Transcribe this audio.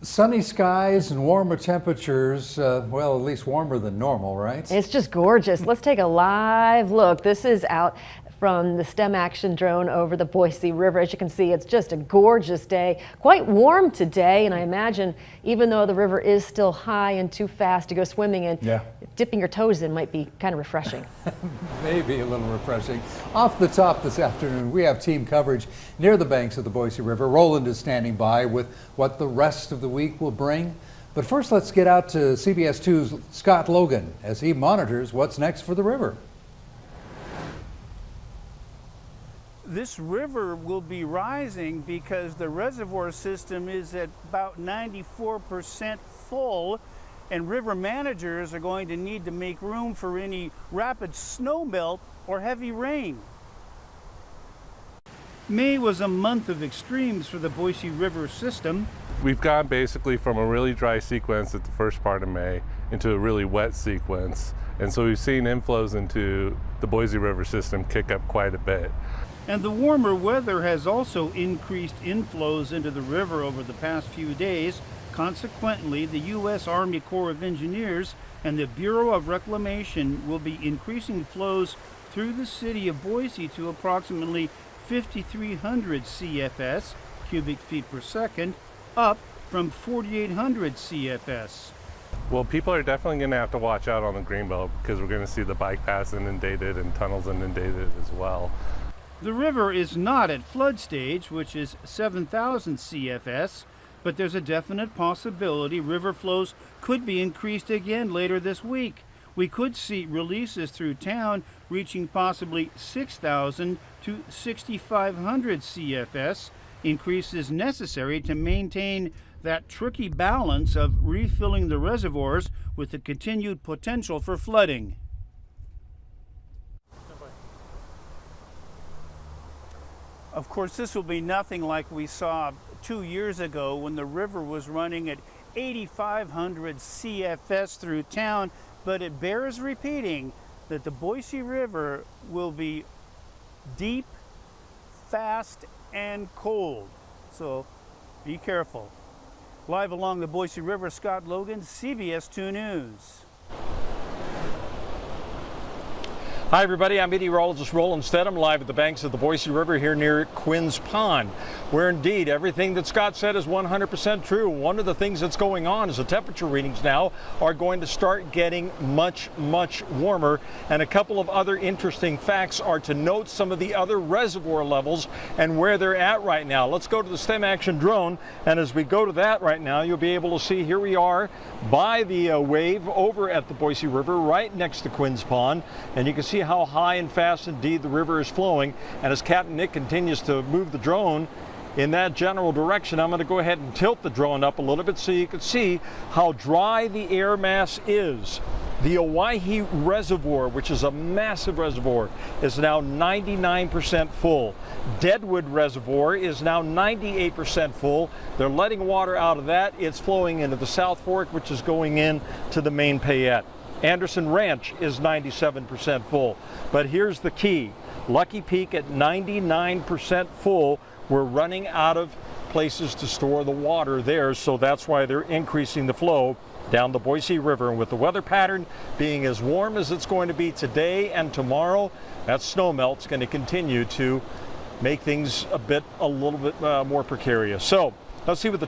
Sunny skies and warmer temperatures, well, at least warmer than normal, right? It's just gorgeous. Let's take a live look. This is out from the STEM action drone over the Boise River. As you can see, it's just a gorgeous day. Quite warm today, and I imagine even though the river is still high and too fast to go swimming in, dipping your toes in might be kind of refreshing. Maybe a little refreshing. Off the top this afternoon, we have team coverage near the banks of the Boise River. Roland is standing by with what the rest of the week will bring. But first, let's get out to CBS 2's Scott Logan as he monitors what's next for the river. This river will be rising because the reservoir system is at about 94% full, and river managers are going to need to make room for any rapid snowmelt or heavy rain. May was a month of extremes for the Boise River system. We've gone basically from a really dry sequence at the first part of May into a really wet sequence. And so we've seen inflows into the Boise River system kick up quite a bit. And the warmer weather has also increased inflows into the river over the past few days. Consequently, the U.S. Army Corps of Engineers and the Bureau of Reclamation will be increasing flows through the city of Boise to approximately 5,300 CFS, cubic feet per second, up from 4,800 CFS. Well, people are definitely going to have to watch out on the Greenbelt because we're going to see the bike paths inundated and tunnels inundated as well. The river is not at flood stage, which is 7,000 CFS, but there's a definite possibility river flows could be increased again later this week. We could see releases through town reaching possibly 6,000 to 6,500 CFS, increases necessary to maintain that tricky balance of refilling the reservoirs with the continued potential for flooding. Of course, this will be nothing like we saw 2 years ago when the river was running at 8,500 CFS through town, but it bears repeating that the Boise River will be deep, fast, and cold. So be careful. Live along the Boise River, Scott Logan, CBS 2 News. Hi everybody, I'm meteorologist Roland Stedham, live at the banks of the Boise River here near Quinn's Pond, where indeed everything that Scott said is 100% true. One of the things that's going on is the temperature readings now are going to start getting much, much warmer. And a couple of other interesting facts are to note some of the other reservoir levels and where they're at right now. Let's go to the STEM action drone, and as we go to that right now, you'll be able to see here we are by the wave over at the Boise River right next to Quinn's Pond, and you can see how high and fast indeed the river is flowing. And as Captain Nick continues to move the drone in that general direction, I'm going to go ahead and tilt the drone up a little bit so you can see how dry the air mass is. The Owyhee Reservoir, which is a massive reservoir, is now 99% full. Deadwood Reservoir is now 98% full. They're letting water out of that. It's flowing into the South Fork, which is going in to the main Payette. Anderson Ranch is 97% full. But here's the key. Lucky Peak at 99% full. We're running out of places to store the water there, so that's why they're increasing the flow down the Boise River. And with the weather pattern being as warm as it's going to be today and tomorrow, that snow melt's going to continue to make things a little bit more precarious. So let's see what the